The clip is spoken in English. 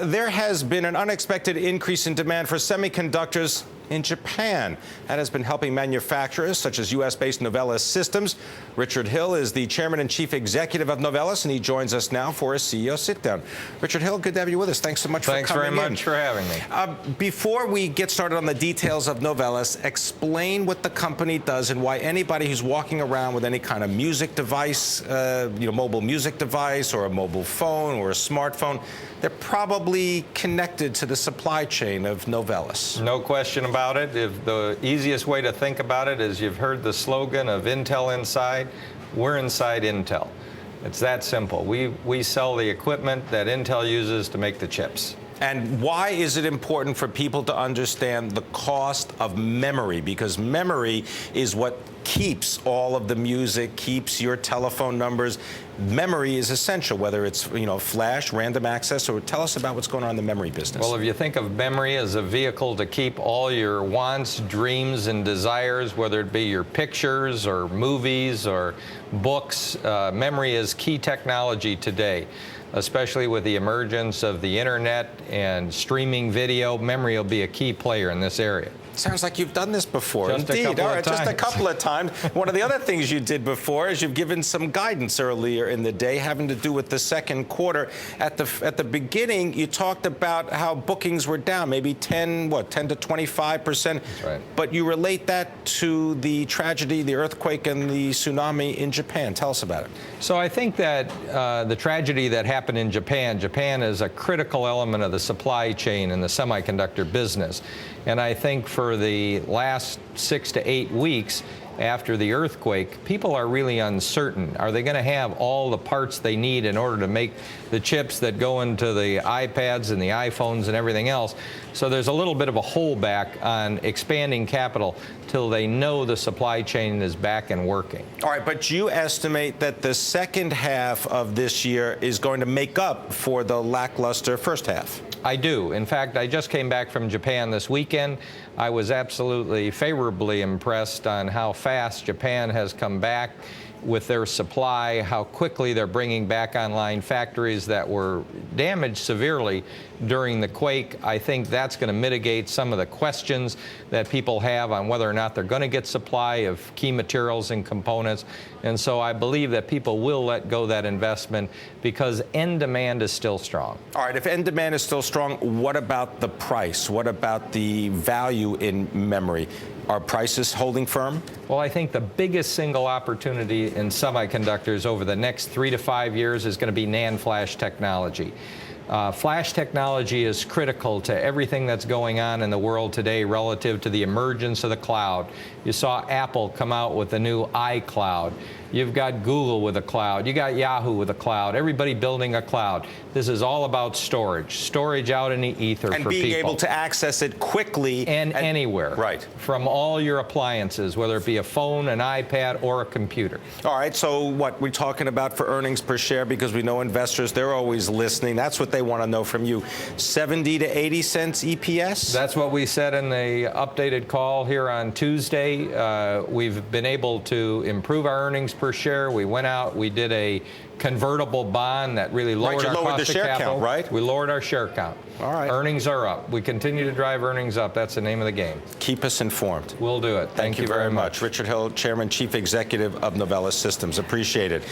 There has been an unexpected increase in demand for semiconductors in Japan. That has been helping manufacturers such as U.S.-based Novellus Systems. Richard Hill is the chairman and chief executive of Novellus, and he joins us now for a CEO sit-down. Richard Hill, good to have you with us. Thanks so much for coming in. Thanks very much for having me. Before we get started on the details of Novellus, explain what the company does and why anybody who's walking around with any kind of music device, mobile music device or a mobile phone or a smartphone, they're probably connected to the supply chain of Novellus. No question about it. If the easiest way to think about it is you've heard the slogan of Intel inside, we're inside Intel. It's that simple. We sell the equipment that Intel uses to make the chips. And why is it important for people to understand the cost of memory? Because memory is what keeps all of the music, keeps your telephone numbers. Memory is essential, whether it's flash, random access, or tell us about what's going on in the memory business. Well, if you think of memory as a vehicle to keep all your wants, dreams, and desires, whether it be your pictures or movies or books, memory is key technology today. Especially with the emergence of the internet and streaming video, memory will be a key player in this area. Sounds like you've done this before. Just Indeed. a couple of times. Just a couple of times. One of the other things you did before is you've given some guidance earlier in the day having to do with the second quarter. At the beginning, you talked about how bookings were down, maybe 10 to 25%. That's right. But you relate that to the tragedy, the earthquake, and the tsunami in Japan. Tell us about it. So I think that the tragedy that happened in Japan is a critical element of the supply chain in the semiconductor business. And I think for the last 6 to 8 weeks after the earthquake, people are really uncertain. Are they going to have all the parts they need in order to make the chips that go into the iPads and the iPhones and everything else? So there's a little bit of a holdback on expanding capital till they know the supply chain is back and working. All right, but you estimate that the second half of this year is going to make up for the lackluster first half. I do. In fact, I just came back from Japan this weekend. I was absolutely favorably impressed on how fast Japan has come back with their supply, how quickly they're bringing back online factories that were damaged severely during the quake. I think that's going to mitigate some of the questions that people have on whether or not they're going to get supply of key materials and components. And so I believe that people will let go of that investment because end demand is still strong. All right, if end demand is still strong, what about the price? What about the value in memory? Are prices holding firm? Well, I think the biggest single opportunity in semiconductors over the next 3 to 5 years is going to be NAND flash technology. Flash technology is critical to everything that's going on in the world today relative to the emergence of the cloud. You saw Apple come out with the new iCloud. You've got Google with a cloud. You got Yahoo with a cloud. Everybody building a cloud. This is all about storage. Storage out in the ether for people. And being able to access it quickly. And anywhere. Right. From all your appliances, whether it be a phone, an iPad, or a computer. All right, so what we're talking about for earnings per share, because we know investors, they're always listening. That's what they want to know from you. 70 to 80 cents EPS? That's what we said in the updated call here on Tuesday. We've been able to improve our earnings per share. We went out, we did a convertible bond that really lowered our cost of capital. Right? We lowered our share count. All right. Earnings are up. We continue to drive earnings up. That's the name of the game. Keep us informed. We'll do it. Thank you very much. Richard Hill, Chairman, Chief Executive of Novellus Systems. Appreciate it.